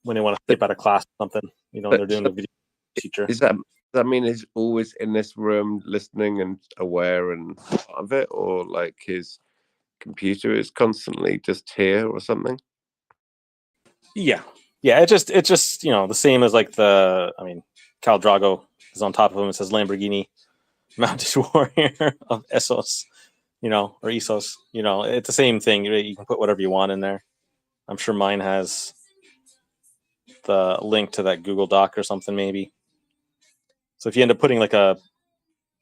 when they want to skip out of class or something, and they're doing the video teacher. Does that mean he's always in this room listening and aware and part of it, or like his computer is constantly just here or something? Yeah. It's just the same as like Cal Drago is on top of him. It says Lamborghini Mounted Warrior of Essos, or Essos. It's the same thing. You can put whatever you want in there. I'm sure mine has the link to that Google Doc or something, maybe. So if you end up putting like a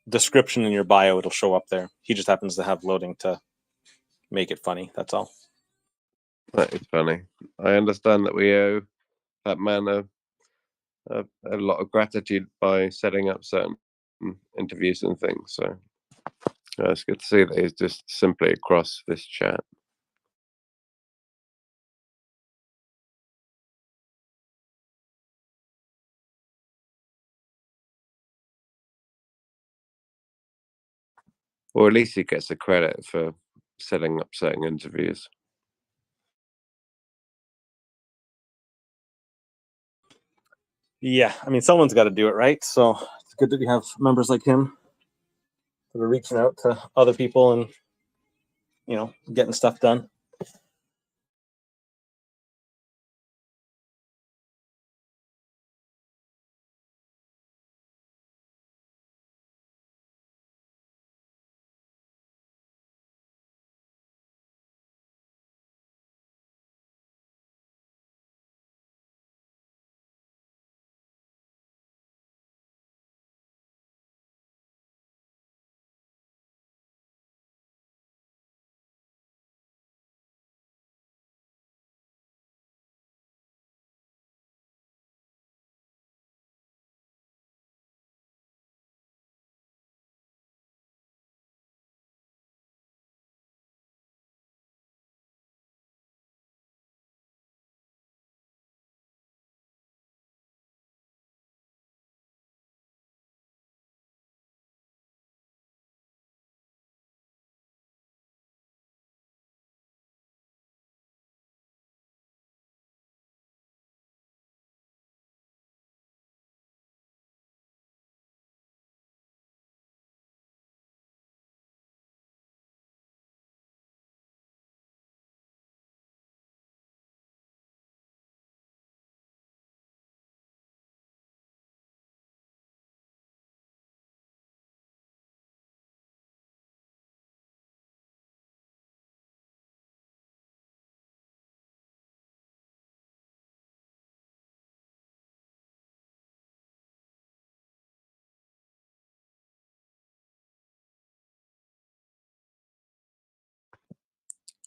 description in your bio, it'll show up there. He just happens to have loading to make it funny. That's all. That is funny. I understand that we owe that man a lot of gratitude by setting up certain interviews and things. So it's good to see that he's just simply across this chat. Or at least he gets the credit for setting up certain interviews. Yeah, someone's got to do it, right? So it's good that we have members like him that are reaching out to other people and, getting stuff done.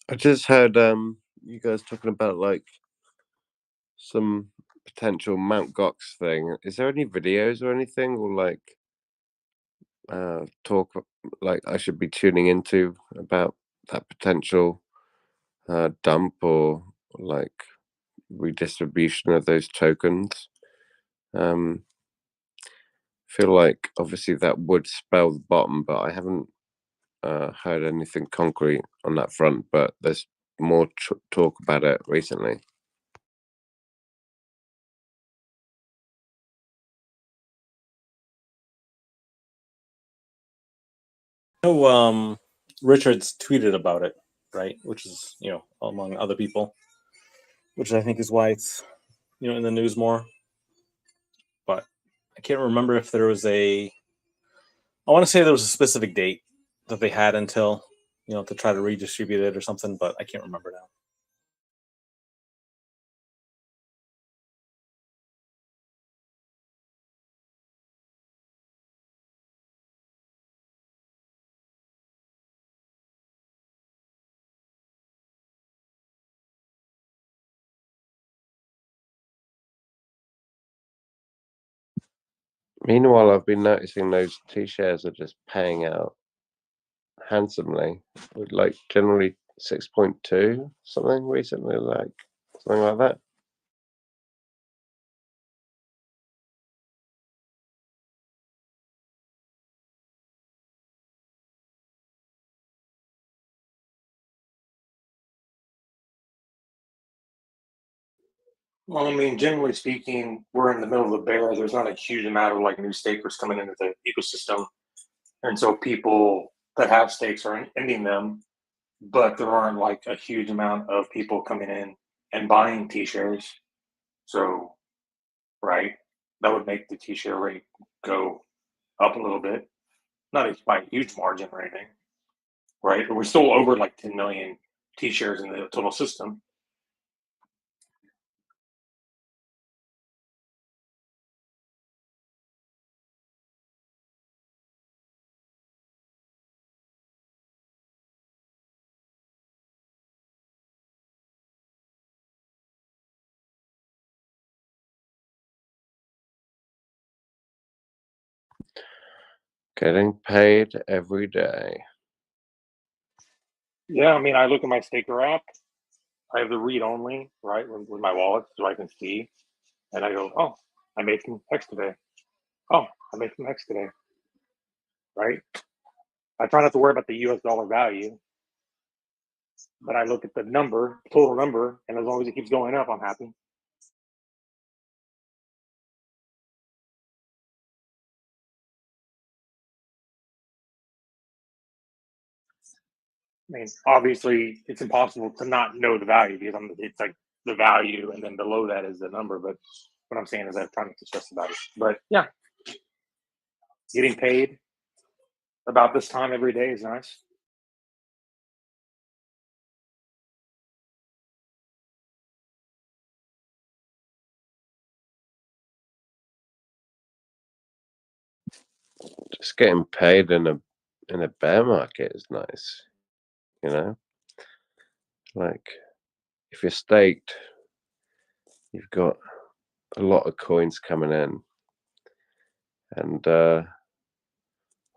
I just heard you guys talking about like some potential Mount Gox thing. Is there any videos or anything, or like talk like I should be tuning into about that potential dump or like redistribution of those tokens? Feel like obviously that would spell the bottom, but I haven't heard anything concrete on that front. But there's more talk about it recently. Richard's tweeted about it, right? Which is, among other people, which I think is why it's, in the news more. But I can't remember if there was I want to say there was a specific date that they had until, to try to redistribute it or something, but I can't remember now. Meanwhile, I've been noticing those T-shares are just paying out handsomely, with like generally 6.2 something recently, like something like that. Well, I mean, generally speaking, we're in the middle of the bear. There's not a huge amount of like new stakers coming into the ecosystem, and so people that have stakes are ending them. But there aren't like a huge amount of people coming in and buying T-shares. So, right, that would make the T-share rate go up a little bit, not by a huge margin or anything, right? But we're still over like 10 million T-shares in the total system. Getting paid every day. Yeah, I mean, I look at my staker app. I have the read only, right, with my wallet, so I can see, and I go, oh, I made some hex today. Oh, I made some hex today, right? I try not to worry about the US dollar value, but I look at the number, total number, and as long as it keeps going up, I'm happy. I mean, obviously, it's impossible to not know the value because it's like the value, and then below that is the number. But what I'm saying is I'm trying not to stress about it. But yeah, getting paid about this time every day is nice. Just getting paid in a bear market is nice, you know. Like if you're staked, you've got a lot of coins coming in, and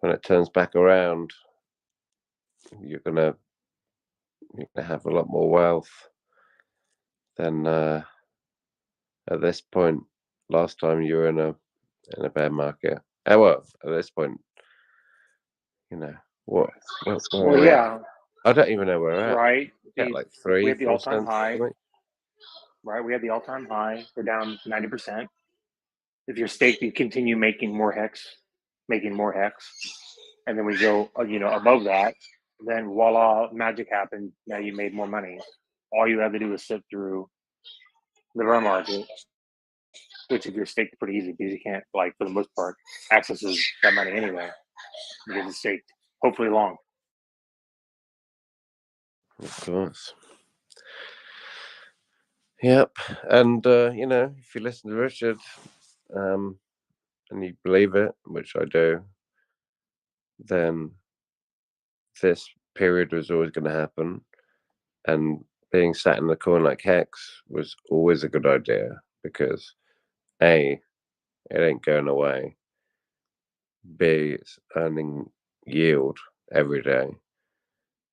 when it turns back around, you're gonna have a lot more wealth than at this point. Last time you were in a bear market. Oh well, at this point, you know what? Where Well, are we at? yeah, I don't even know where we're at. right. Get like We 3, had the 4 all-time cents. high, Something. right? We had the all-time high. We're down 90%. If you're staked, you continue making more hex, and then we go, above that. Then voila, magic happened. Now you made more money. All you have to do is sit through the bear market, which if you're staked, pretty easy because you can't, like for the most part, accesses that money anyway because it's staked. Hopefully long. Of course. Yep. And if you listen to Richard, and you believe it, which I do, then this period was always going to happen. And being sat in the corner like Hex was always a good idea because A, it ain't going away. B, it's earning yield every day.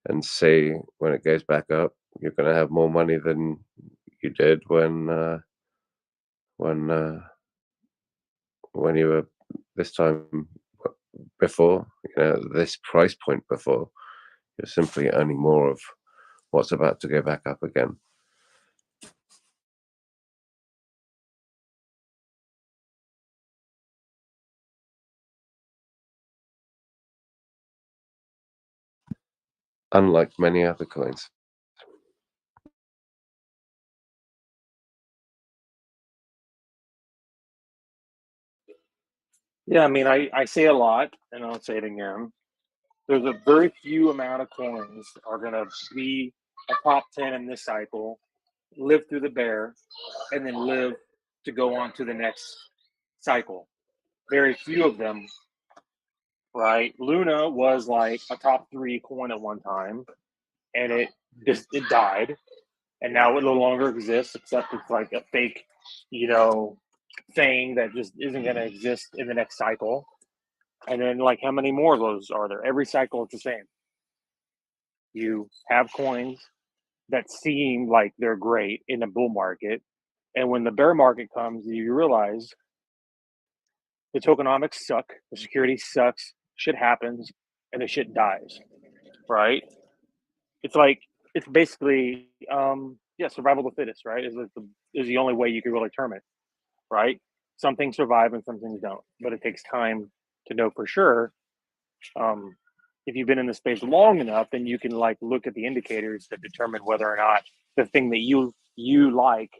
And C, when it goes back up, you're going to have more money than you did when you were this time before, this price point before. You're simply earning more of what's about to go back up again. Unlike many other coins. Yeah, I mean, I say a lot, and I'll say it again. There's a very few amount of coins are going to be a top 10 in this cycle, live through the bear, and then live to go on to the next cycle. Very few of them, right? Luna was like a top 3 coin at one time, and it died, and now it no longer exists, except it's like a fake, you know, thing that just isn't going to exist in the next cycle. And then, like, how many more of those are there? Every cycle, it's the same. You have coins that seem like they're great in the bull market, and when the bear market comes, you realize the tokenomics suck, the security sucks, shit happens, and the shit dies. Right? It's like it's basically yeah, survival of the fittest, right? Is the only way you can really term it, right? Some things survive and some things don't, but it takes time to know for sure. If you've been in the space long enough, then you can like look at the indicators that determine whether or not the thing that you like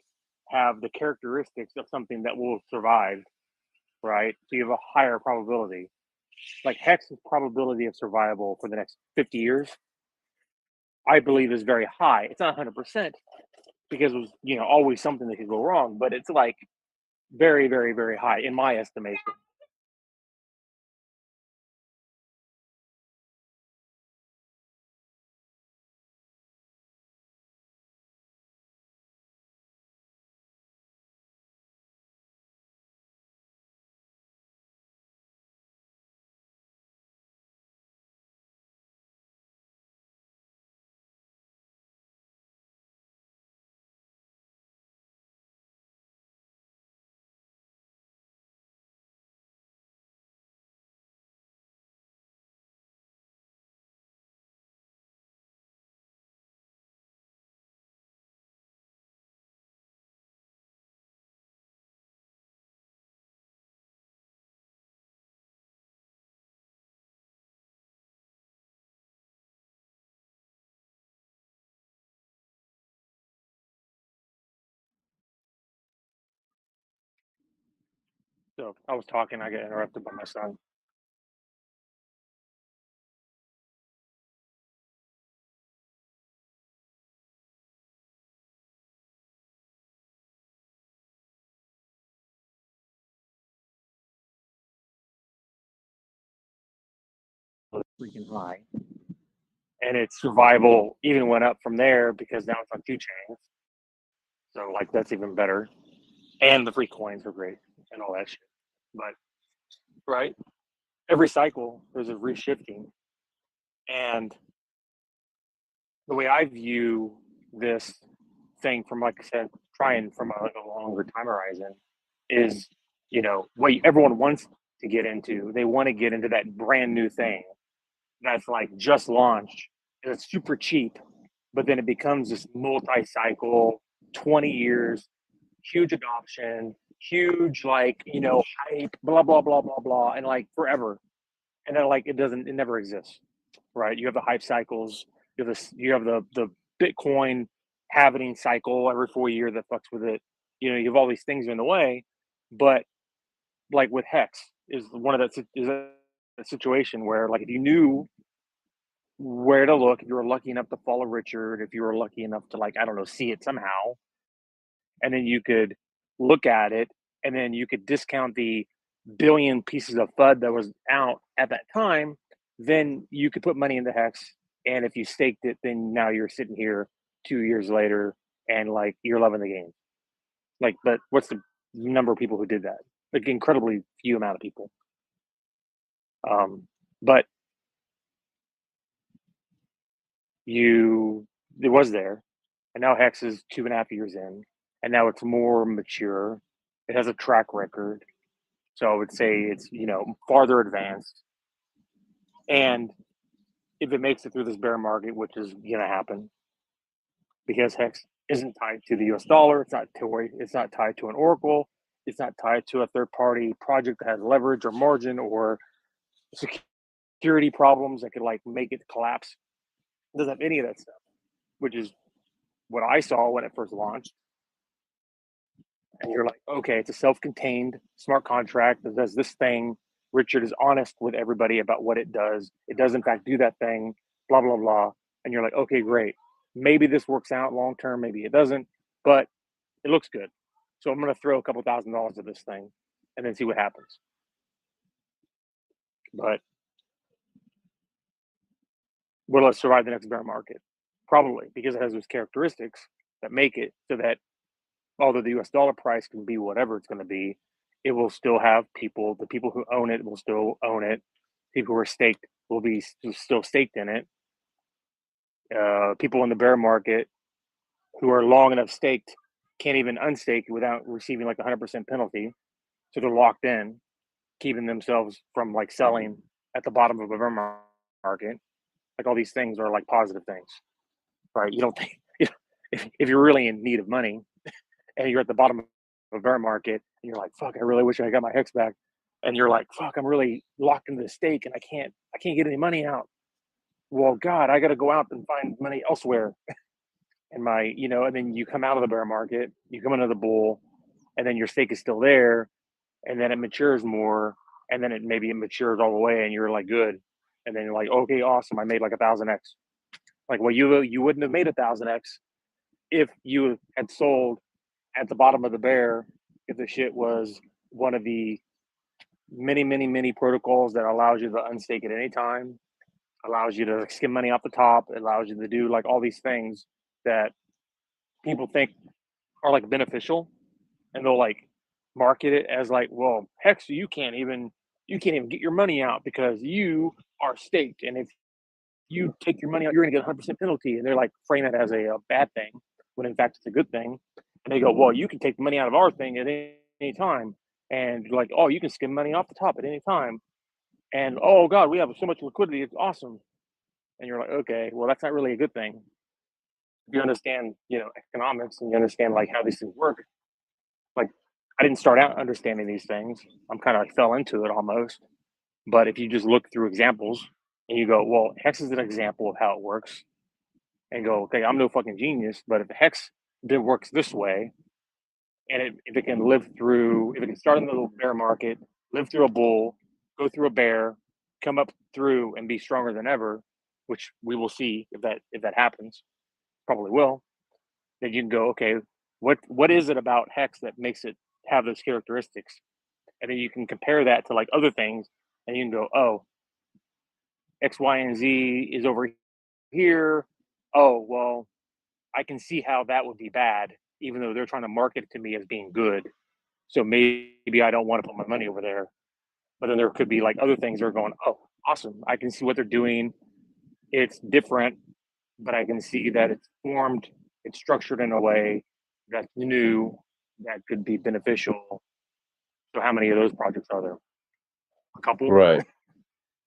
have the characteristics of something that will survive, right? So you have a higher probability. Like Hex's probability of survival for the next 50 years, I believe, is very high. It's not 100% because it was, always something that could go wrong, but it's like very, very, very high in my estimation. So I was talking, I got interrupted by my son. Freaking high. And its survival even went up from there because now it's on 2 chains. So like that's even better. And the free coins are great and all that shit. But right, every cycle there's a reshifting. And the way I view this thing from, like I said, trying from a longer time horizon is, what everyone wants to get into. They want to get into that brand new thing that's like just launched and it's super cheap, but then it becomes this multi-cycle, 20 years, huge adoption, huge like, hype, blah, blah, blah, blah, blah, and like forever. And then like it never exists, right? You have the hype cycles, you have the Bitcoin halving cycle every 4 years that fucks with it. You have all these things in the way, but like with Hex is one of that is a situation where like if you knew where to look, if you were lucky enough to follow Richard, if you were lucky enough to like, I don't know, see it somehow, and then you could look at it and then you could discount the billion pieces of FUD that was out at that time, then you could put money into Hex. And if you staked it, then now you're sitting here 2 years later and like you're loving the game. Like, but what's the number of people who did that? Like incredibly few amount of people. But it was there, and now Hex is 2.5 years in, and now it's more mature. It has a track record, so I would say it's farther advanced. And if it makes it through this bear market, which is gonna happen, because Hex isn't tied to the U.S. dollar, it's not tied to an oracle, it's not tied to a third-party project that has leverage or margin or security problems that could like make it collapse. It doesn't have any of that stuff, which is what I saw when it first launched. And you're like, okay, it's a self-contained smart contract that does this thing. Richard is honest with everybody about what it does. It does in fact do that thing, blah, blah, blah. And you're like, okay, great. Maybe this works out long term, maybe it doesn't, but it looks good. So I'm going to throw a couple $1,000s at this thing and then see what happens. But will it survive the next bear market? Probably, because it has those characteristics that make it so that although the US dollar price can be whatever it's going to be, it will still have people, the people who own it will still own it. People who are staked will be still staked in it. People in the bear market who are long enough staked can't even unstake without receiving like 100% penalty. So they're locked in, keeping themselves from like selling at the bottom of a bear market. Like all these things are like positive things, right? You don't think, if you're really in need of money and you're at the bottom of a bear market and you're like, fuck, I really wish I got my HEX back. And you're like, fuck, I'm really locked into the stake and I can't get any money out. Well, God, I got to go out and find money elsewhere. And and then you come out of the bear market, you come into the bull, and then your stake is still there, and then it matures more, and then maybe it matures all the way, and you're like, good. And then you're like, okay, awesome, I made like 1,000x. Like, well, you wouldn't have made 1,000x if you had sold at the bottom of the bear, if the shit was one of the many protocols that allows you to unstake at any time, allows you to skim money off the top, it allows you to do like all these things that people think are like beneficial, and they'll like market it as like, well, Hex, you can't even get your money out because you are staked, and if you take your money out, you're going to get 100% penalty. And they're like frame it as a bad thing when in fact it's a good thing. And they go, well, you can take the money out of our thing at any time, and you're like, oh, you can skim money off the top at any time, and oh God, we have so much liquidity, it's awesome. And you're like, okay, well, that's not really a good thing. If you understand, economics, and you understand like how these things work, like I didn't start out understanding these things. I'm kind of like fell into it almost. But if you just look through examples and you go, well, Hex is an example of how it works, and go, okay, I'm no fucking genius, but if the Hex works this way, and if it can start in the bear market, live through a bull, go through a bear, come up through and be stronger than ever, which we will see if that happens, probably will, then you can go, okay, what is it about Hex that makes it have those characteristics? And then you can compare that to like other things, and you can go, oh, X, Y, and Z is over here. Oh, well, I can see how that would be bad, even though they're trying to market it to me as being good. So maybe I don't want to put my money over there. But then there could be like other things that are going, oh, awesome, I can see what they're doing. It's different, but I can see that it's formed, it's structured in a way that's new, that could be beneficial. So how many of those projects are there? A couple? Right.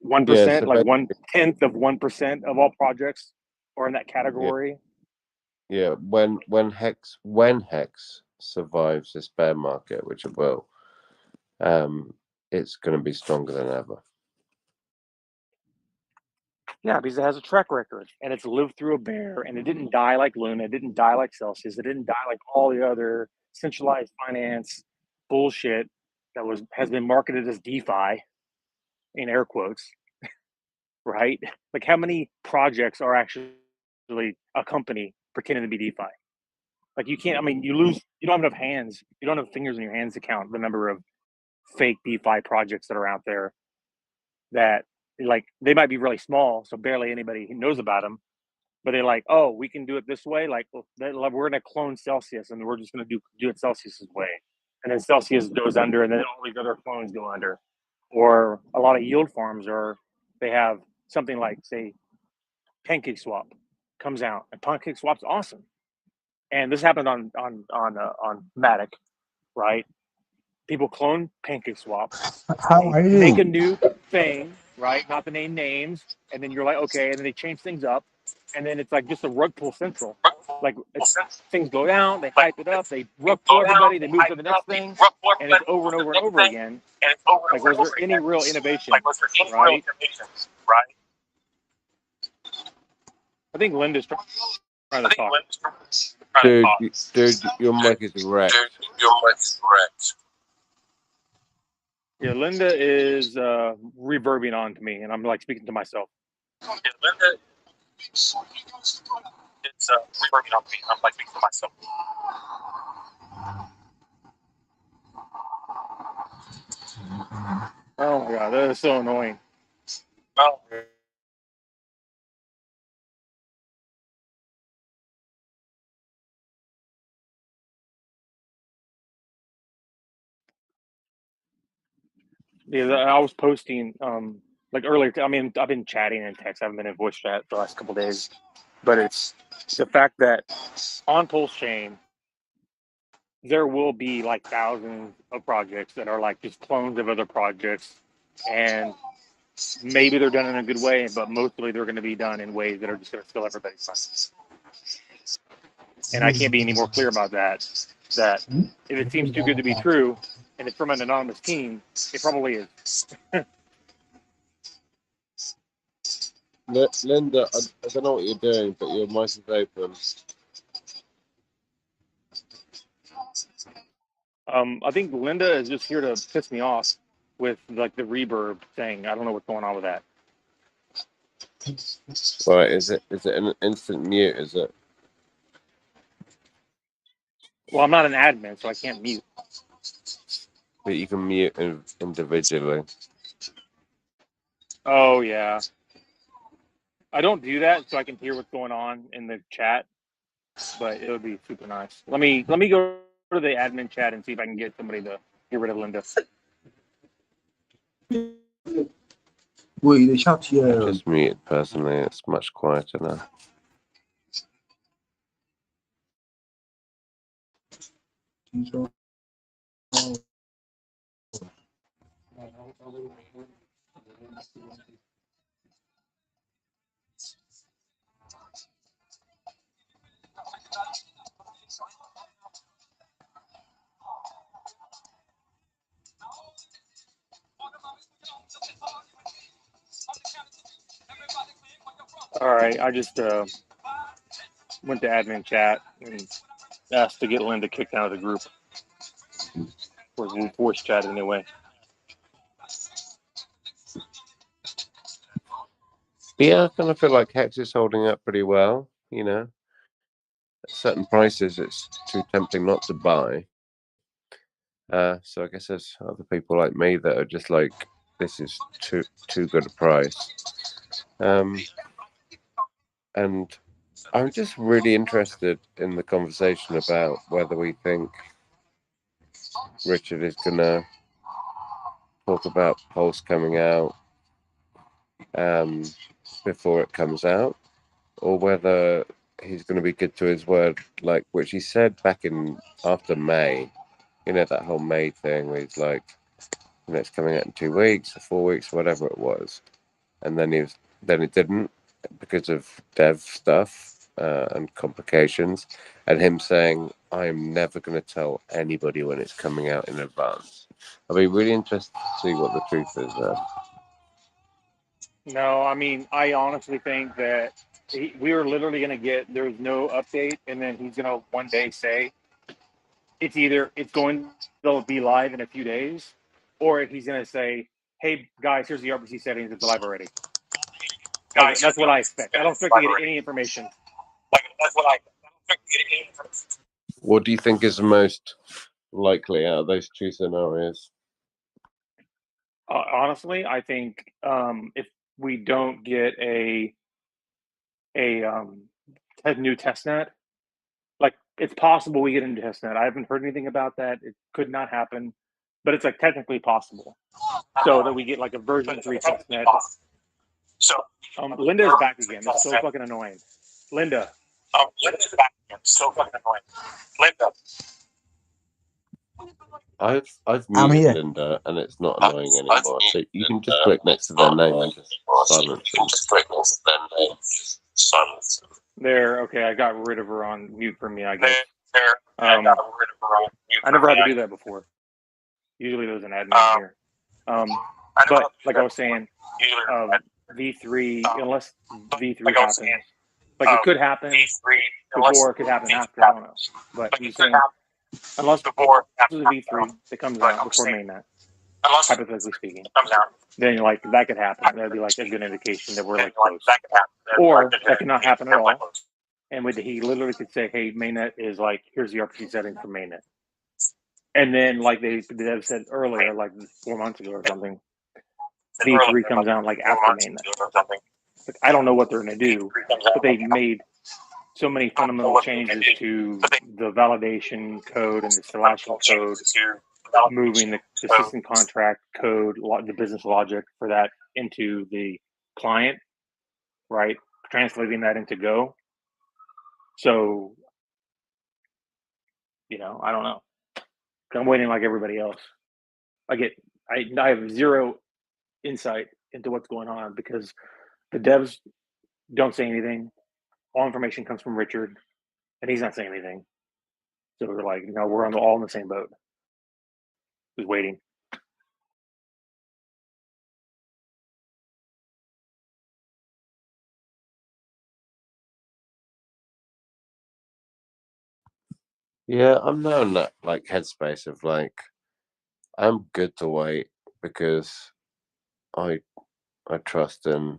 1%, Yeah, so like 1/10 of 1% of all projects are in that category. Yeah, when Hex survives this bear market, which it will, it's going to be stronger than ever. Yeah, because it has a track record, and it's lived through a bear, and it didn't die like Luna, it didn't die like Celsius, it didn't die like all the other centralized finance bullshit that has been marketed as DeFi, in air quotes, right? Like, how many projects are actually a company pretending to be DeFi? Like, you can't. I mean, you don't have enough hands. You don't have fingers in your hands to count the number of fake DeFi projects that are out there that, like, they might be really small, so barely anybody knows about them. But they're like, oh, we can do it this way. Like, we're going to clone Celsius, and we're just going to do it Celsius's way. And then Celsius goes under, and then all these other clones go under. Or a lot of yield farms they have something like, say, PancakeSwap comes out, and PancakeSwap's awesome. And this happened on Matic, right? People clone PancakeSwap, How are you? make a new thing, right? Not to name names, and then you're like, okay, and then they change things up, and then it's like just a rug pull central. Like, things go down, they hype it up, they rug pull everybody, they move to the next thing, and it's over and over and over again. Like, was there any real innovation? Right? I think Linda's trying to talk. Dude, your mic is wrecked. Yeah, Linda is reverbing on to me, and I'm like speaking to myself. Oh my God, that is so annoying. Yeah, I was posting like earlier. I mean, I've been chatting in text. I haven't been in voice chat the last couple of days, but it's the fact that on Pulsechain there will be like thousands of projects that are like just clones of other projects, and maybe they're done in a good way, but mostly they're going to be done in ways that are just going to steal everybody's money. And I can't be any more clear about that. That if it seems too good to be true, and it's from an anonymous team, it probably is. Linda, I don't know what you're doing, but your mic is open. I think Linda is just here to piss me off with like the reverb thing. I don't know what's going on with that. Right, is it an instant mute, is it? Well, I'm not an admin, so I can't mute. But you can mute individually. Oh yeah. I don't do that so I can hear what's going on in the chat, but it would be super nice. Let me go to the admin chat and see if I can get somebody to get rid of Linda. I just muted personally, it's much quieter now. All right, I just went to admin chat and asked to get Linda kicked out of the group. Or voice chat anyway. Yeah, I kind of feel like Hex is holding up pretty well, you know. At certain prices, it's too tempting not to buy. So I guess there's other people like me that are just like, this is too good a price. And I'm just really interested in the conversation about whether we think Richard is gonna talk about Pulse coming out before it comes out, or whether he's going to be good to his word, like which he said back in after May. You know, that whole May thing where he's like, you know, it's coming out in 2 weeks or 4 weeks, whatever it was, and then it didn't because of dev stuff and complications, and him saying, I'm never going to tell anybody when it's coming out in advance. I'll be really interested to see what the truth is there. No, I mean, I honestly think that we are literally going to get, there's no update, and then he's going to one day say, it's going to be live in a few days, or he's going to say, hey, guys, here's the RPC settings, it's live already. Like, that's what I expect. I don't expect to get any information. What do you think is the most likely out of those two scenarios? Honestly, I think if we don't get a new testnet, like it's possible we get a new testnet. I haven't heard anything about that. It could not happen, but it's like technically possible. So that we get like a version 3 testnet. Linda is back again. It's so fucking annoying. Linda. Linda's back again. So fucking annoying. Linda. I've muted Linda, and it's not annoying anymore. So you can just click next to their name and just silence them. There, okay, I got rid of her on mute for me, I guess. I never had to do that before. Usually there's an admin here. But like I was saying, V3, unless V3 happens, like it could happen before, it could happen after, I don't know. But he's saying, unless there's a V3 that comes out before mainnet, hypothetically speaking, then like that could happen. That'd be like a good indication that we're like close. Or that could not happen at all. And he literally could say, hey, mainnet is like, here's the RPC settings for mainnet. And then like the dev said earlier, like 4 months ago or something, V3 comes out like after mainnet. Like, I don't know what they're going to do, but they've made so many fundamental changes to the validation code and the slashing code, moving the system contract code, the business logic for that into the client, right? Translating that into Go. So, you know, I don't know. I'm waiting like everybody else. I have zero insight into what's going on because the devs don't say anything. All information comes from Richard. and he's not saying anything. So we're like, we're all in the same boat. Just waiting. Yeah, I'm now in that like headspace of like I'm good to wait because I trust in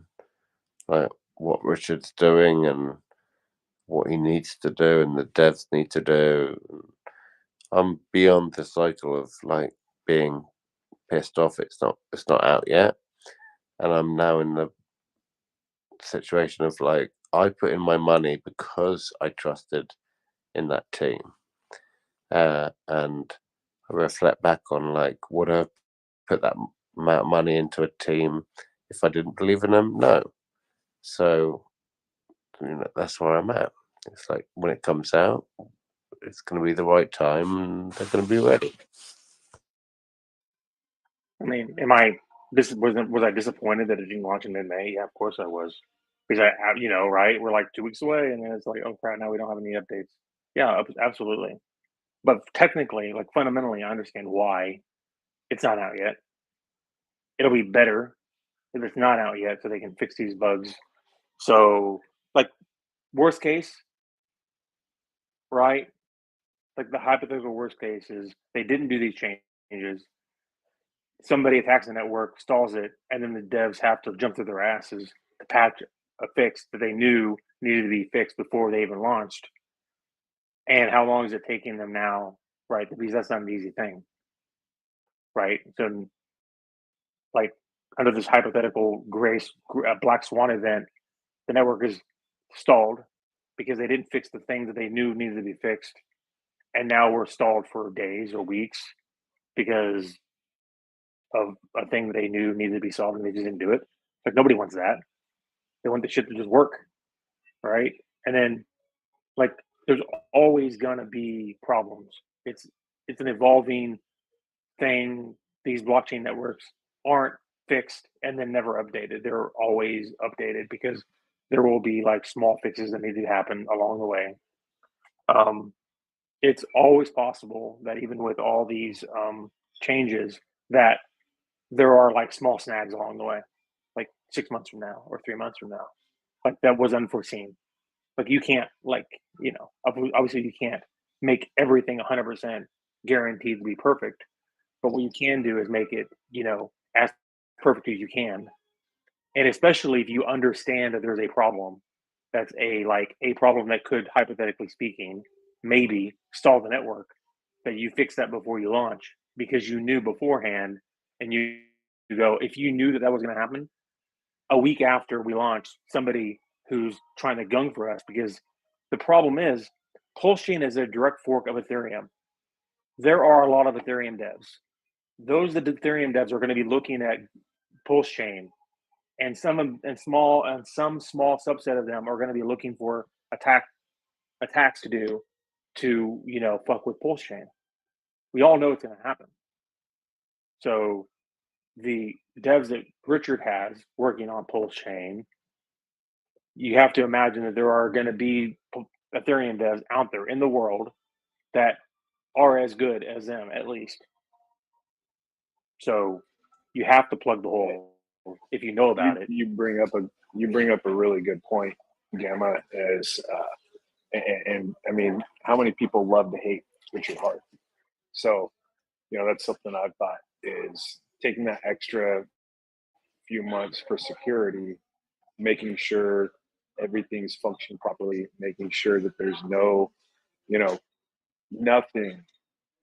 like what Richard's doing and what he needs to do and the devs need to do. I'm beyond the cycle of like being pissed off it's not out yet. And I'm now in the situation of like I put in my money because I trusted in that team. And I reflect back on like would I put that amount of money into a team if I didn't believe in them? No. So that's where I'm at. It's like when it comes out, it's going to be the right time, and they're going to be ready. I mean, was I disappointed that it didn't launch in mid-May? Yeah, of course I was, because right? We're like 2 weeks away, and then it's like, oh crap, now we don't have any updates. Yeah, absolutely. But technically, like fundamentally, I understand why it's not out yet. It'll be better if it's not out yet, so they can fix these bugs. So, like, worst case, right? Like the hypothetical worst case is they didn't do these changes. Somebody attacks the network, stalls it, and then the devs have to jump through their asses to patch a fix that they knew needed to be fixed before they even launched. And how long is it taking them now, right? Because that's not an easy thing, right? So, like, under this hypothetical black swan event, the network is stalled because they didn't fix the things that they knew needed to be fixed. And now we're stalled for days or weeks because of a thing that they knew needed to be solved and they just didn't do it. Like, nobody wants that. They want the shit to just work, right? And then, like, there's always gonna be problems. It's an evolving thing. These blockchain networks aren't fixed and then never updated. They're always updated because there will be like small fixes that need to happen along the way. It's always possible that even with all these changes, that there are like small snags along the way, like 6 months from now or 3 months from now, like that was unforeseen. Like you can't obviously you can't make everything 100% guaranteed to be perfect, but what you can do is make it as perfect as you can. And especially if you understand that there's a problem, that's a problem that could, hypothetically speaking, maybe stall the network, that you fix that before you launch because you knew beforehand. And you go, if you knew that was going to happen a week after we launch, somebody who's trying to gung for us, because the problem is Pulsechain is a direct fork of Ethereum. There are a lot of Ethereum devs. Those Ethereum devs are going to be looking at Pulsechain, and some small subset of them are going to be looking for attacks to do to fuck with Pulsechain. We all know it's going to happen. So the devs that Richard has working on Pulsechain, you have to imagine that there are going to be Ethereum devs out there in the world that are as good as them, at least. So you have to plug the hole if you know about it. You bring up a really good point, Gamma. And I mean, how many people love to hate Richard Hart? So that's something I've thought is taking that extra few months for security, making sure everything's functioning properly, making sure that there's no, nothing,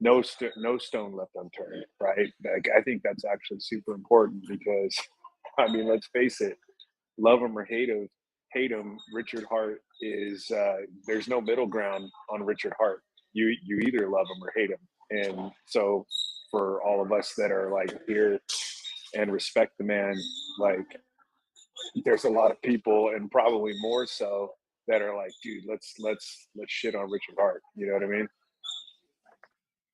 no stone left unturned, right? Like, I think that's actually super important because, I mean, let's face it, love him or hate him, Richard Hart is, there's no middle ground on Richard Hart. You either love him or hate him. And so for all of us that are like here and respect the man, like there's a lot of people, and probably more so, that are like, dude, let's shit on Richard Hart. You know what I mean?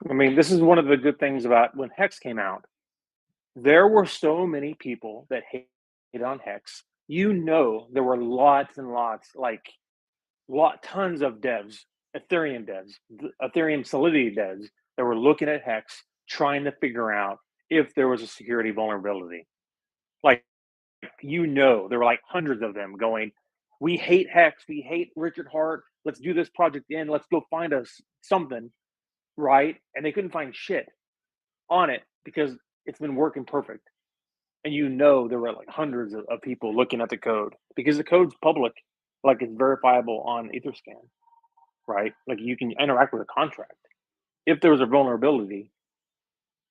I mean, this is one of the good things about when Hex came out. There were so many people that hated on Hex. There were lots and lots, tons of devs Ethereum devs, Ethereum Solidity devs that were looking at Hex, trying to figure out if there was a security vulnerability. Like, there were like hundreds of them going, we hate Hex, we hate Richard Hart, let's do this project in, let's go find us something, right? And they couldn't find shit on it because it's been working perfect. And there were like hundreds of people looking at the code because the code's public, like it's verifiable on Etherscan, right? Like you can interact with a contract. If there was a vulnerability,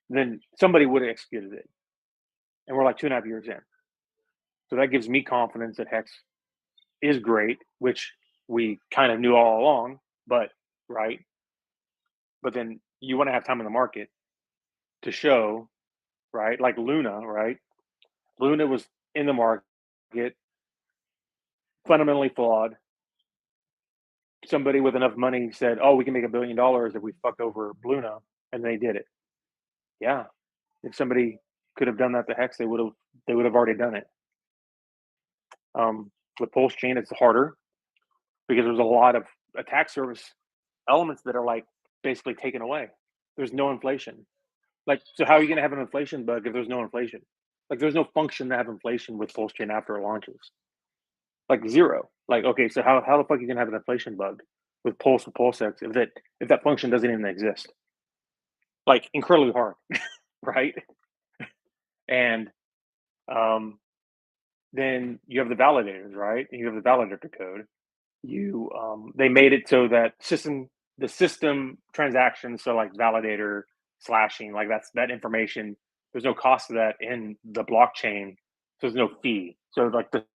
then somebody would have executed it. And we're like 2.5 years in. So that gives me confidence that Hex is great, which we kind of knew all along, but right. But then you want to have time in the market to show, right? Like Luna, right? Luna was in the market, fundamentally flawed. Somebody with enough money said, "Oh, we can make $1 billion if we fuck over Luna," and they did it. Yeah, if somebody could have done that to Hex, they would have already done it. With Pulsechain, it's harder because there's a lot of attack service elements that are like basically taken away. There's no inflation. Like, so how are you going to have an inflation bug if there's no inflation? Like, there's no function to have inflation with Pulsechain after it launches. Like zero. Like, okay, so how the fuck are you going to have an inflation bug with PulseX if that function doesn't even exist? Like, incredibly hard, right? And then you have the validators, right? And you have the validator code. They made it so that the system transactions, so like validator slashing, like that information, there's no cost to that in the blockchain, so there's no fee. So like the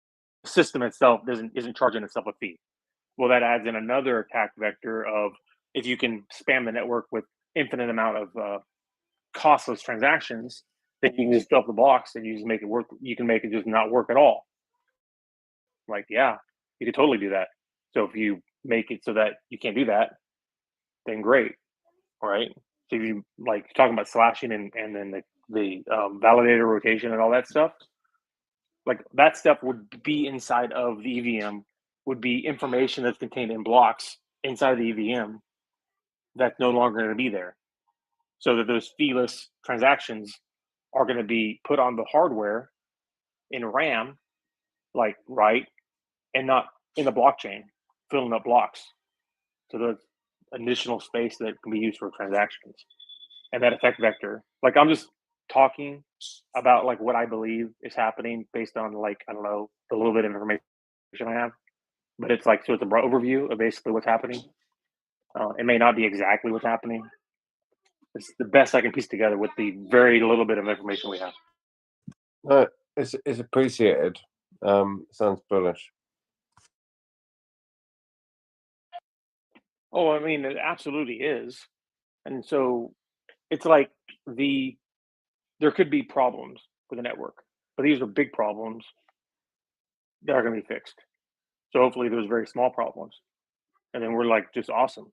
system itself isn't charging itself a fee. Well, that adds in another attack vector of if you can spam the network with infinite amount of costless transactions, then you can just fill up the blocks and you just make it work. You can make it just not work at all. Like, yeah, you could totally do that. So if you make it so that you can't do that, then great, right? So if you like talking about slashing and then the validator rotation and all that stuff, like that stuff would be inside of the EVM, would be information that's contained in blocks inside of the EVM that's no longer going to be there. So that those feeless transactions are going to be put on the hardware in RAM, like, right, and not in the blockchain, filling up blocks. So the additional space that can be used for transactions and that effect vector. Like, I'm just talking about like what I believe is happening based on like, I don't know, the little bit of information I have, but it's like, so it's a broad overview of basically what's happening. It may not be exactly what's happening. It's the best I can piece together with the very little bit of information we have. No, it's appreciated. Sounds bullish. Oh, I mean, it absolutely is. And so it's like there could be problems with the network, but these are big problems that are going to be fixed. So hopefully there's very small problems. And then we're like just awesome.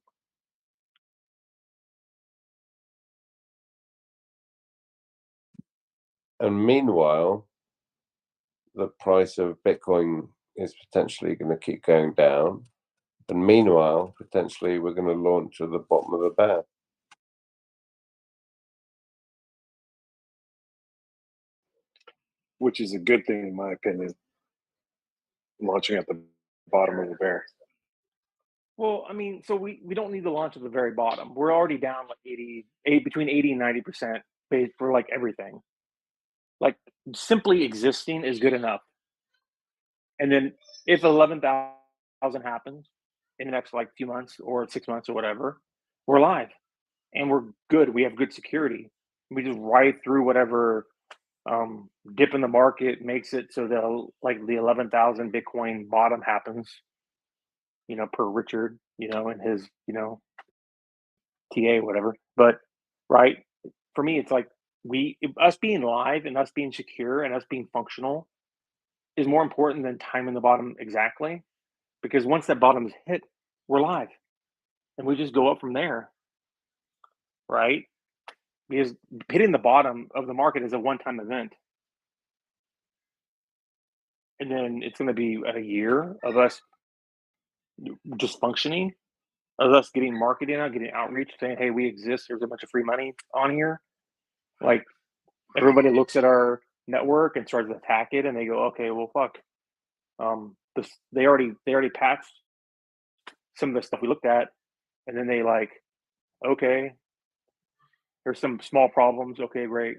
And meanwhile, the price of Bitcoin is potentially going to keep going down. And meanwhile, potentially we're going to launch at the bottom of the bear. Which is a good thing in my opinion. Launching at the bottom of the bear. Well, I mean, so we don't need to launch at the very bottom. We're already down like between 80 and 90% for like everything. Like simply existing is good enough. And then if 11,000 happens in the next like few months or 6 months or whatever, we're live and we're good. We have good security. We just ride through whatever dip in the market makes it so that like the 11,000 Bitcoin bottom happens, per Richard, and his, TA, whatever. But right, for me, it's like us being live and us being secure and us being functional is more important than timing the bottom exactly, because once that bottom is hit, we're live and we just go up from there, right? Because hitting the bottom of the market is a one-time event. And then it's going to be a year of us just functioning of us getting marketing out, getting outreach, saying, "Hey, we exist. There's a bunch of free money on here." Like everybody looks at our network and starts to attack it, and they go, "Okay, well, fuck." This they already patched some of the stuff we looked at, and then they like, okay, there's some small problems. Okay, great.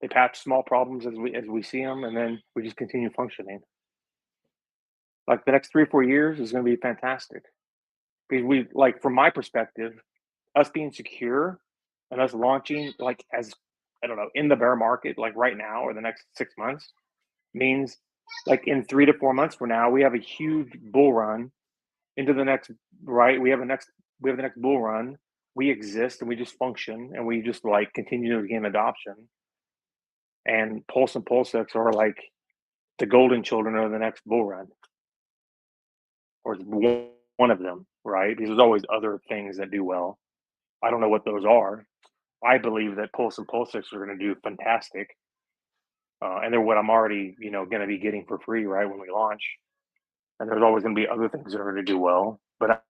They patch small problems as we see them, and then we just continue functioning. Like the next 3 or 4 years is going to be fantastic because we like, from my perspective, us being secure and us launching like as I don't know in the bear market like right now or the next 6 months means like in 3 to 4 months from now we have a huge bull run into the next right. We have the next bull run. We exist and we just function and we just like continue to gain adoption. And Pulse and PulseX are like the golden children of the next bull run, or one of them, right? Because there's always other things that do well. I don't know what those are. I believe that Pulse and PulseX are going to do fantastic, and they're what I'm already, going to be getting for free, right, when we launch. And there's always going to be other things that are going to do well, but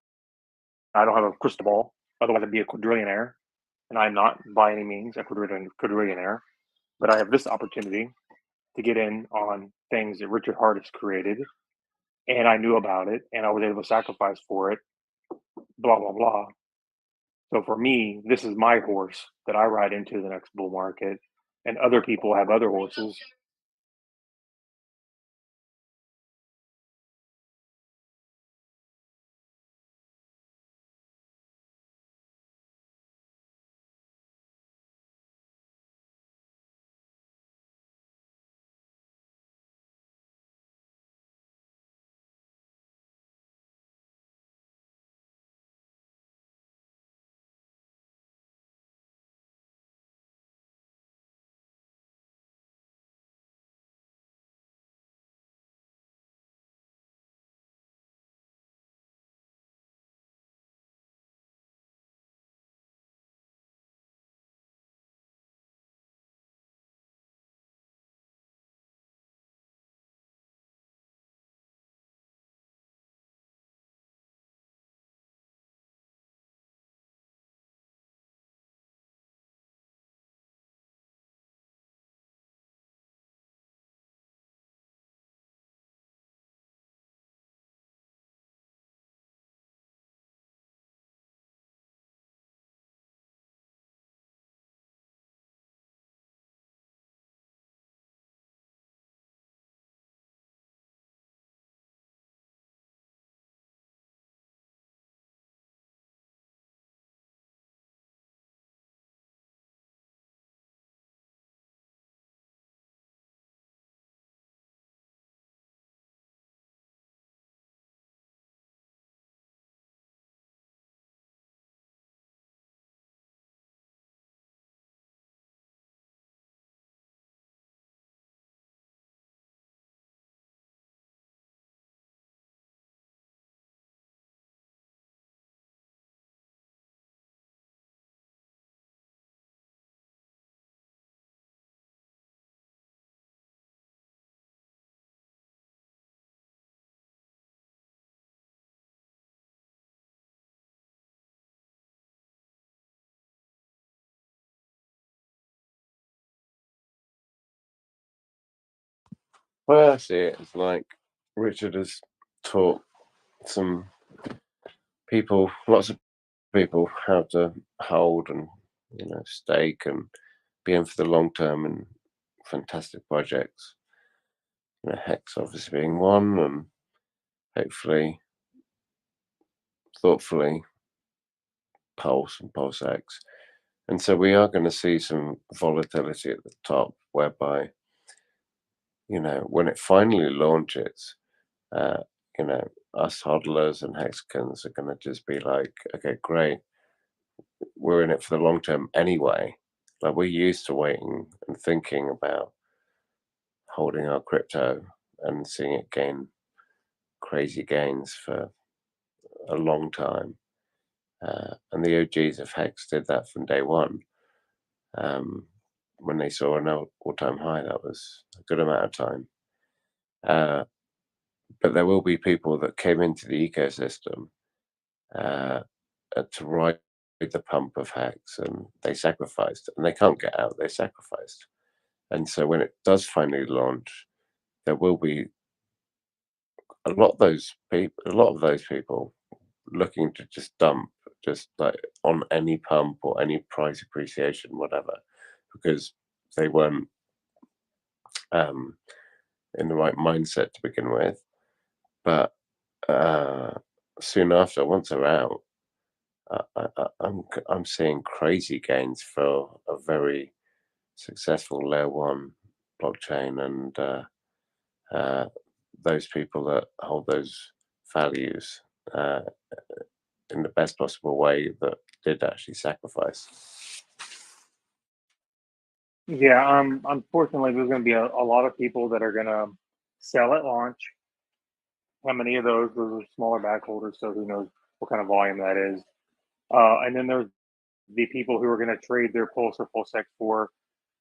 I don't have a crystal ball. Otherwise, I'd be a quadrillionaire, and I'm not by any means a quadrillionaire. But I have this opportunity to get in on things that Richard Hart has created, and I knew about it, and I was able to sacrifice for it. Blah blah blah. So for me, this is my horse that I ride into the next bull market, and other people have other horses. Well, I see it. It's like Richard has taught some people, lots of people, how to hold and stake and be in for the long term and fantastic projects. Hex obviously being one, and hopefully, thoughtfully, Pulse and PulseX. And so we are going to see some volatility at the top, whereby, when it finally launches, us hodlers and hexicans are going to just be like, okay, great. We're in it for the long term anyway. Like, we're used to waiting and thinking about holding our crypto and seeing it gain crazy gains for a long time. And the OGs of Hex did that from day one. When they saw an all-time high, that was a good amount of time. But there will be people that came into the ecosystem to ride the pump of Hex, and they sacrificed, and they can't get out. They sacrificed, and so when it does finally launch, there will be a lot of those people looking to just dump, just like on any pump or any price appreciation, whatever, because they weren't in the right mindset to begin with. But soon after, once they're out, I'm seeing crazy gains for a very successful layer one blockchain, and those people that hold those values in the best possible way that did actually sacrifice. Yeah, unfortunately, there's going to be a lot of people that are going to sell at launch. How many of those? Those are smaller backholders, so who knows what kind of volume that is. And then there's the people who are going to trade their Pulse or PulseX for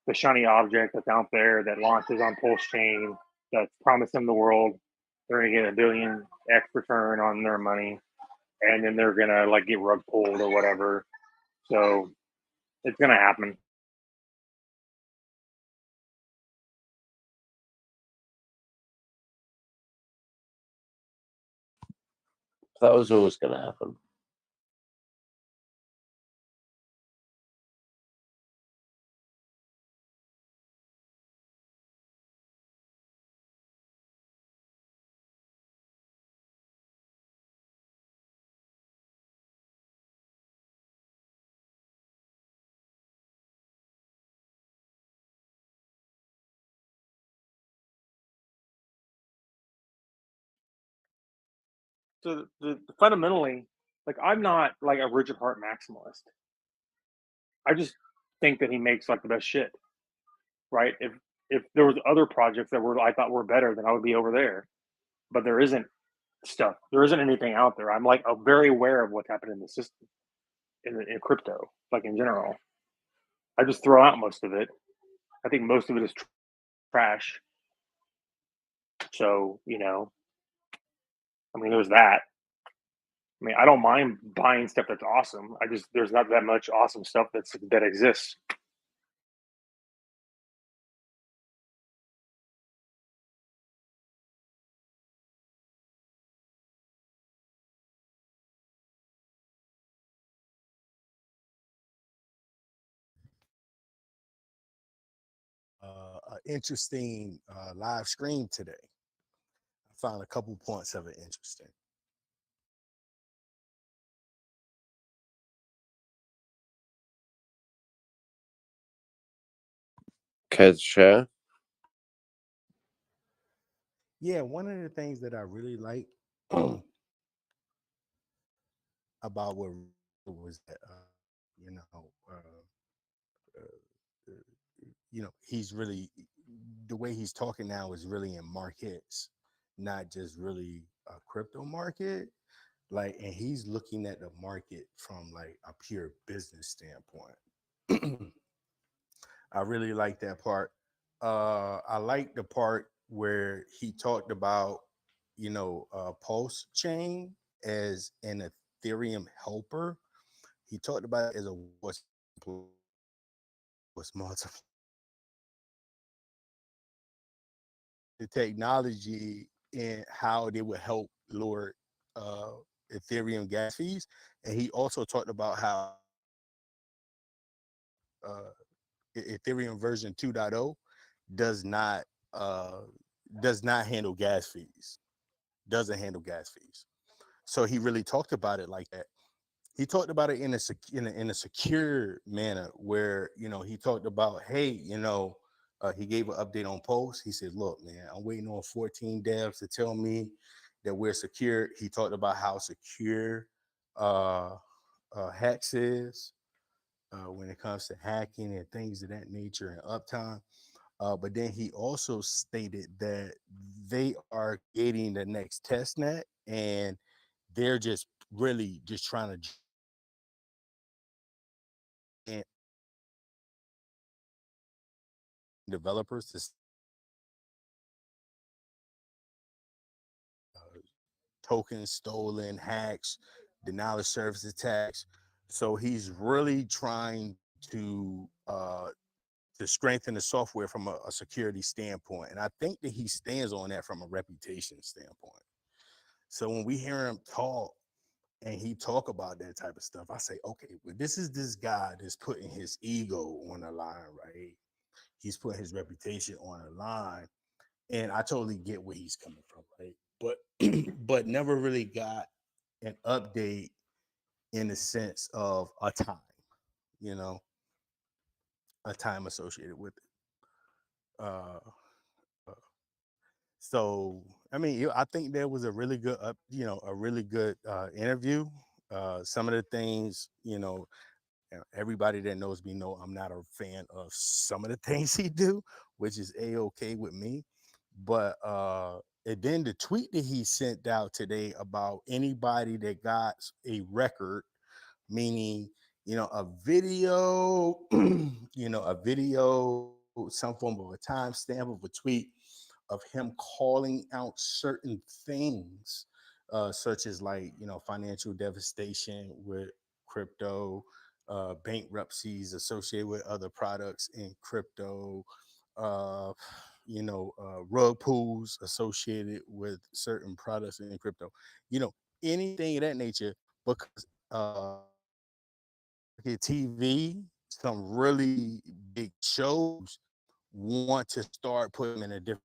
the shiny object that's out there that launches on Pulsechain, that's promised them the world. They're going to get a billion X return on their money, and then they're going to like get rug pulled or whatever. So it's going to happen. That was always going to happen. So fundamentally, like I'm not like a Richard Hart maximalist. I just think that he makes like the best shit, right? If there was other projects that were I thought were better, then I would be over there. But there isn't stuff. There isn't anything out there. I'm like very aware of what's happened in the system, in crypto, like in general. I just throw out most of it. I think most of it is trash. So I mean, there's that. I mean, I don't mind buying stuff that's awesome. I just there's not that much awesome stuff that exists. Interesting live stream today. I found a couple points of it interesting. Care to share? Yeah, one of the things that I really like about what was that, he's really, the way he's talking now is really in markets, not just really a crypto market. Like, and he's looking at the market from like a pure business standpoint. I really like that part. I like the part where he talked about, Pulsechain as an Ethereum helper. He talked about it as a was multiple the technology and how they would help lower Ethereum gas fees. And he also talked about how Ethereum version 2.0 does not handle gas fees. Doesn't handle gas fees. So he really talked about it like that. He talked about it in a secure manner where he talked about, hey, he gave an update on Pulse. He said, look, man, I'm waiting on 14 devs to tell me that we're secure. He talked about how secure Hex is when it comes to hacking and things of that nature and uptime. But then he also stated that they are creating the next test net, and they're just really just trying to get developers to tokens stolen, hacks denial of service attacks. So he's really trying to strengthen the software from a security standpoint. And I think that he stands on that from a reputation standpoint. So when we hear him talk and he talk about that type of stuff, I say, okay, well, this is this guy that's putting his ego on the line, right? He's putting his reputation on the line. And I totally get where he's coming from, right? But but never really got an update in the sense of a time, you know, a time associated with it. So I mean, I think there was a really good, a really good interview. Some of the things, everybody that knows me know I'm not a fan of some of the things he do, which is a-okay with me. But and then the tweet that he sent out today about anybody that got a record, meaning a video, a video, some form of a timestamp of a tweet of him calling out certain things, such as like financial devastation with crypto, bankruptcies associated with other products in crypto, uh, rug pulls associated with certain products in crypto, anything of that nature, because TV, some really big shows want to start putting in a different.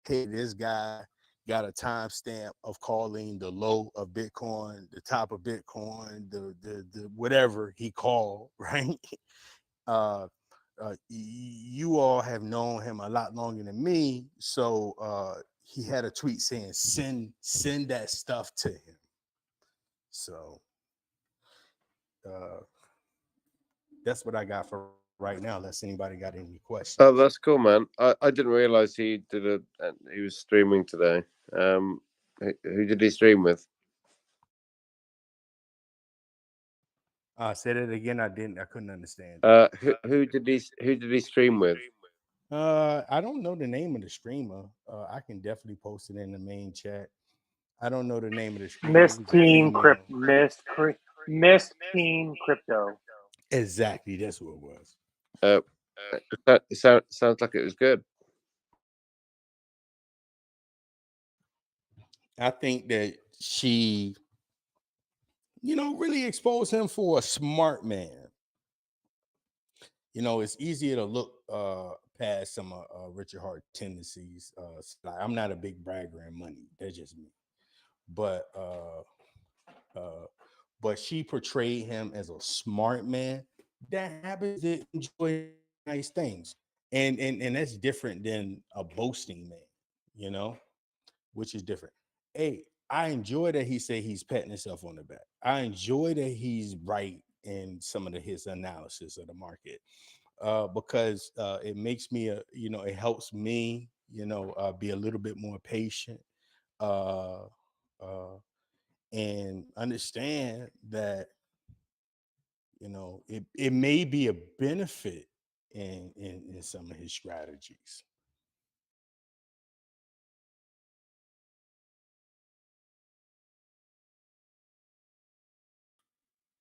Hey, this guy got a timestamp of calling the low of Bitcoin, the top of Bitcoin, the whatever he called, right? You all have known him a lot longer than me, so he had a tweet saying send that stuff to him. So that's what I got for right now. Unless anybody got any questions. Oh, that's cool, man. I didn't realize he was streaming today. Who did he stream with? Say that again. I couldn't understand. Who did he stream with? I don't know the name of the streamer. I can definitely post it in the main chat. I don't know the name of the streamer. Miss Teen Crypto. Exactly, that's who it was. It sounds like it was good. I think that she, really exposed him for a smart man. It's easier to look past some Richard Hart tendencies. I'm not a big bragger in money. That's just me. But she portrayed him as a smart man that happens to enjoy nice things, and that's different than a boasting man, which is different. Hey, I enjoy that he said he's patting himself on the back. I enjoy that he's right in some of his analysis of the market, because it makes me it helps me be a little bit more patient, uh, and understand that it may be a benefit in some of his strategies.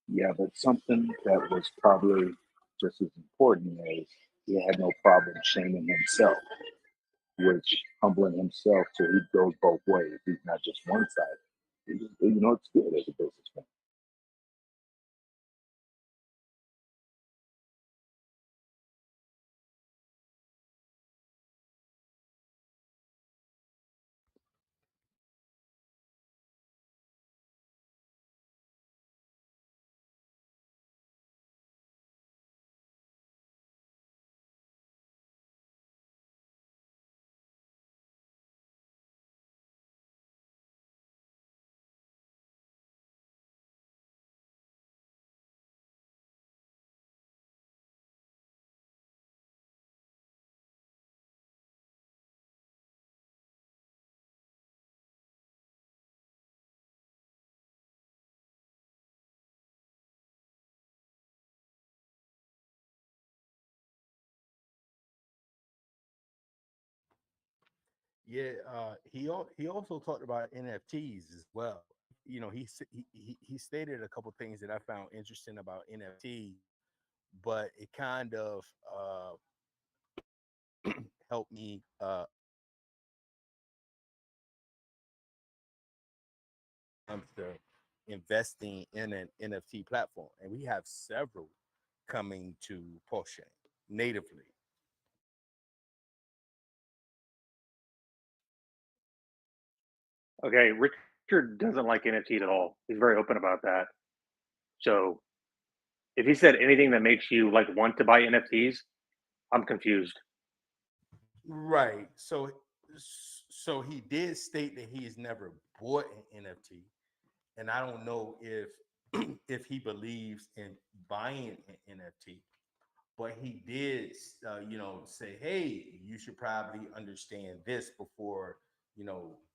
Yeah, but something that was probably just as important is he had no problem shaming himself, which humbling himself, so he goes both ways. He's not just one side. It's good as a businessman. Yeah, he also talked about NFTs as well. You know, he stated a couple things that I found interesting about NFT, but it kind of helped me comes to investing in an NFT platform, and we have several coming to Pulsechain natively. Okay, Richard doesn't like NFTs at all. He's very open about that. So if he said anything that makes you like want to buy NFTs, I'm confused. Right. So he did state that he's never bought an NFT, and I don't know if if he believes in buying an NFT, but he did, say, hey, you should probably understand this before,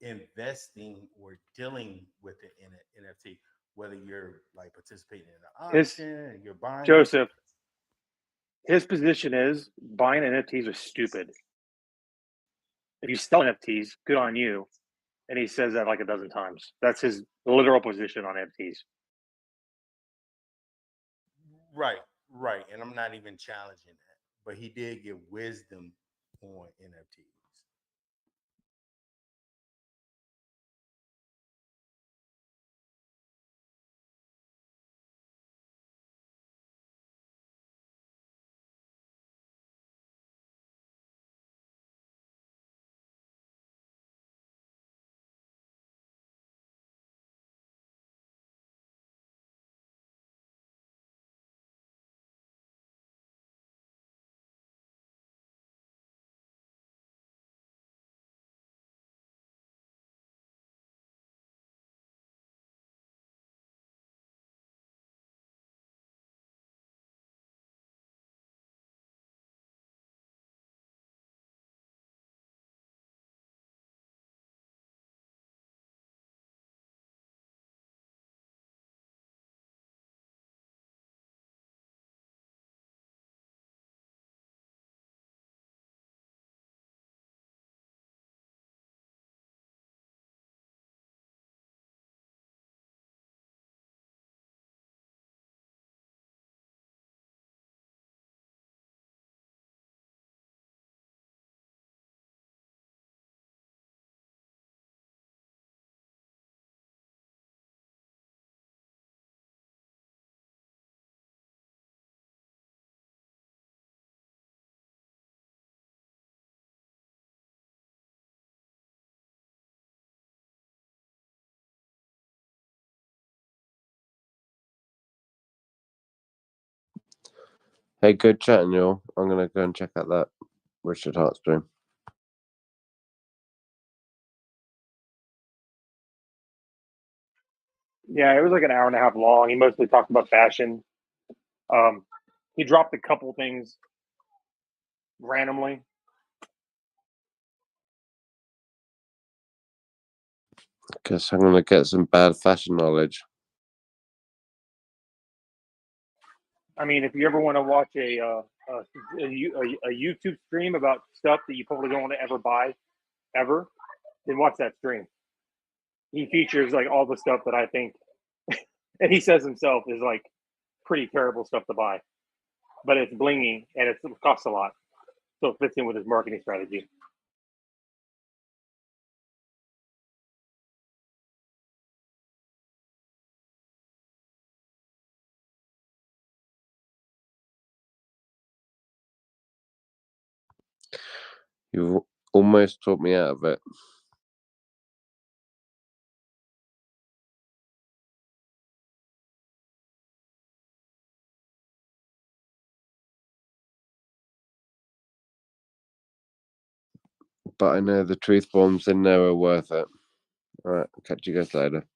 investing or dealing with an NFT, whether you're like participating in an His auction and you're buying it. Joseph, his position is buying NFTs are stupid. If you sell NFTs, good on you. And he says that like a dozen times. That's his literal position on NFTs. Right, right. And I'm not even challenging that, but he did give wisdom on NFTs. Hey, good chatting, y'all. I'm gonna go and check out that Richard Hart stream. Yeah, it was like an hour and a half long. He mostly talked about fashion. He dropped a couple things randomly. Guess I'm gonna get some bad fashion knowledge. I mean, if you ever want to watch a YouTube stream about stuff that you probably don't want to ever buy ever, then watch that stream. He features like all the stuff that I think, and he says himself is like pretty terrible stuff to buy, but it's blingy and it costs a lot, so it fits in with his marketing strategy. You've almost talked me out of it. But I know the truth bombs in there are worth it. Alright, catch you guys later.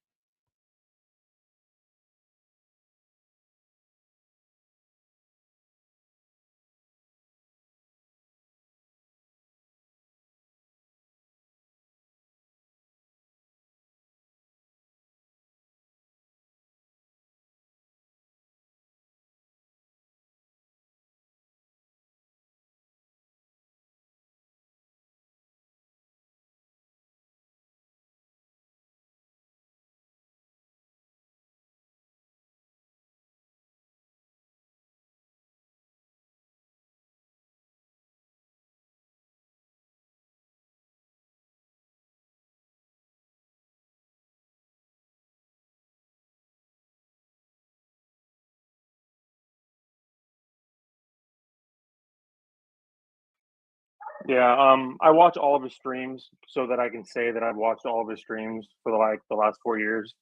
Yeah, I watch all of his streams so that I can say that I've watched all of his streams for the last 4 years.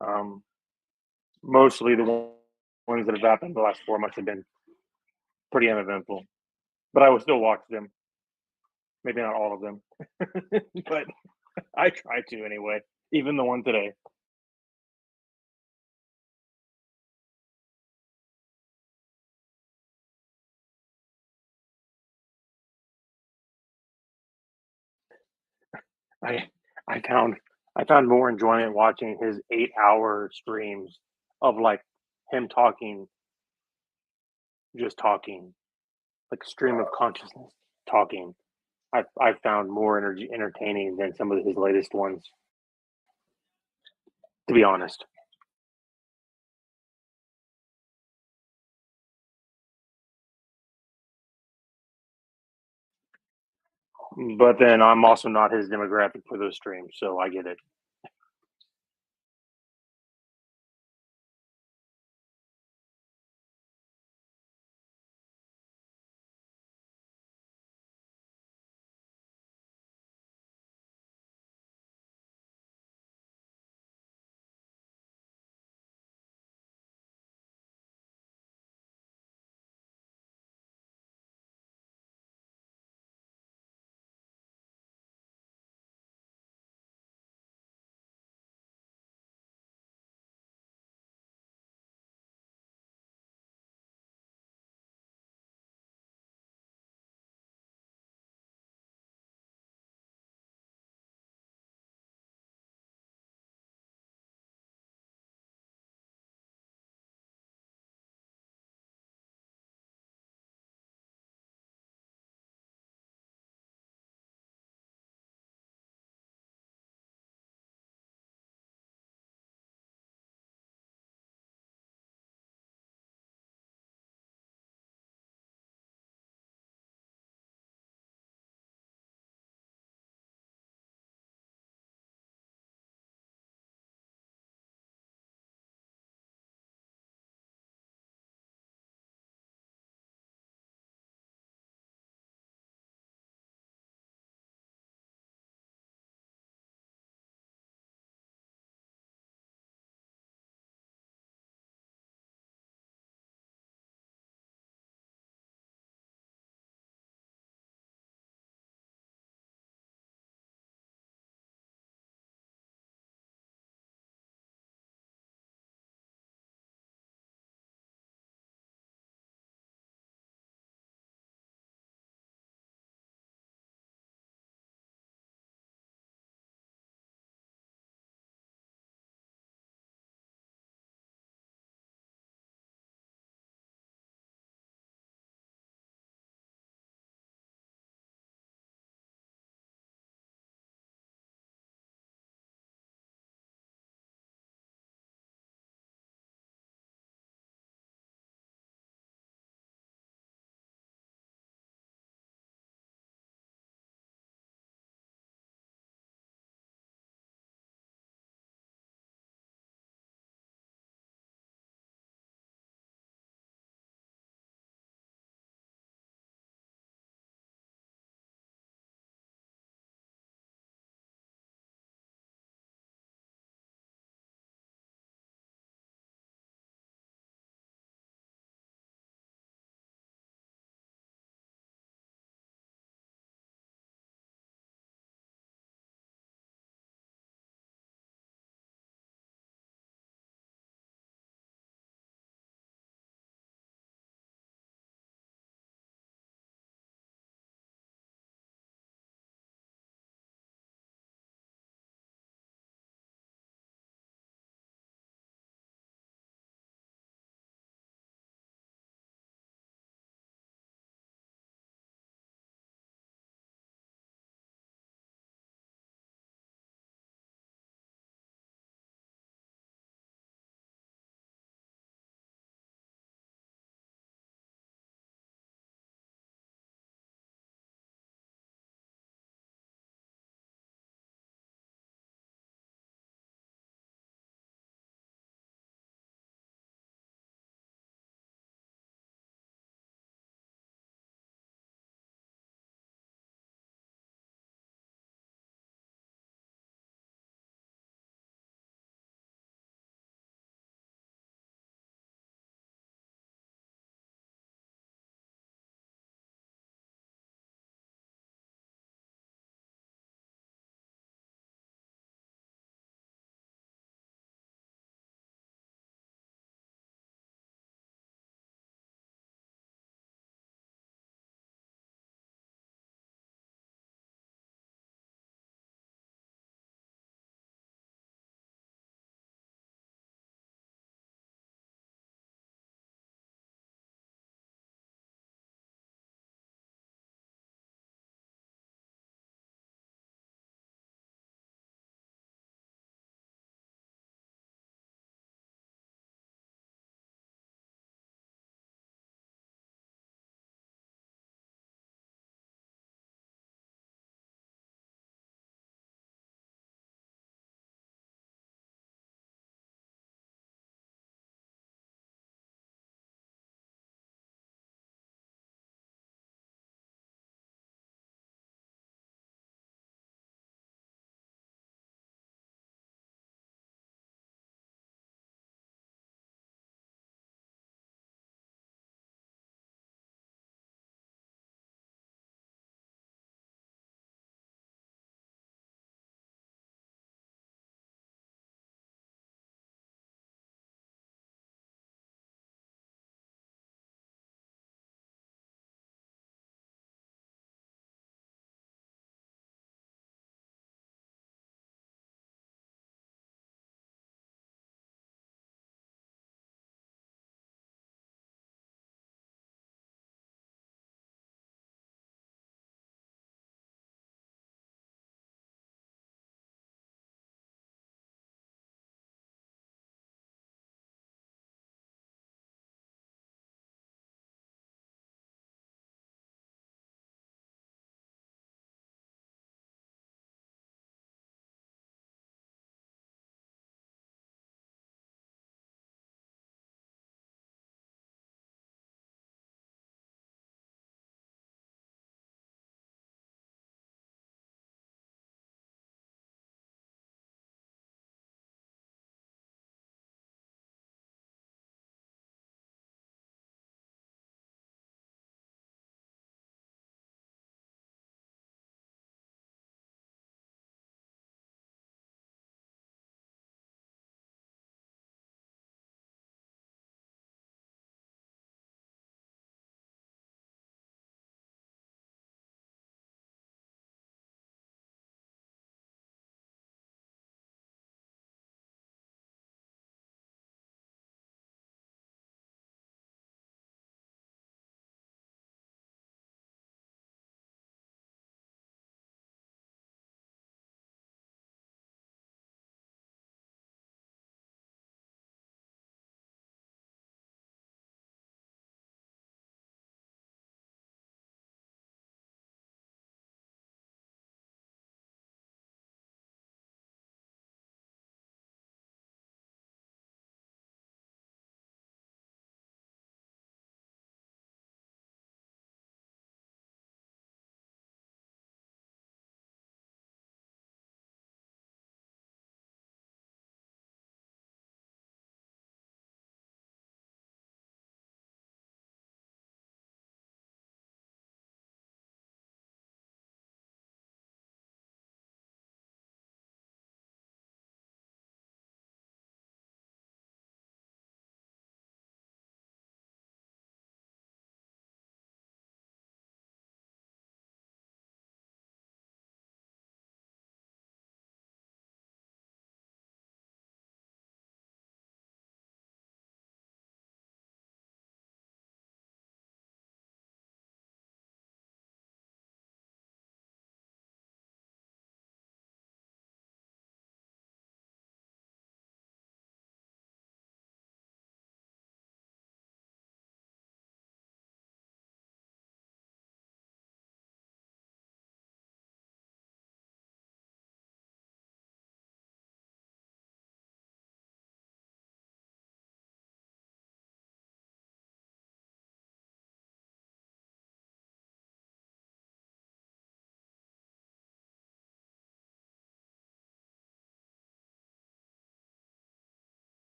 Um, Mostly the ones that have happened the last 4 months have been pretty uneventful, but I will still watch them. Maybe not all of them, but I try to anyway. Even the one today. I I found I found more enjoyment watching his 8 hour streams of like him talking, just talking, like stream of consciousness talking. I found more energy entertaining than some of his latest ones, to be honest. But then I'm also not his demographic for those streams, so I get it.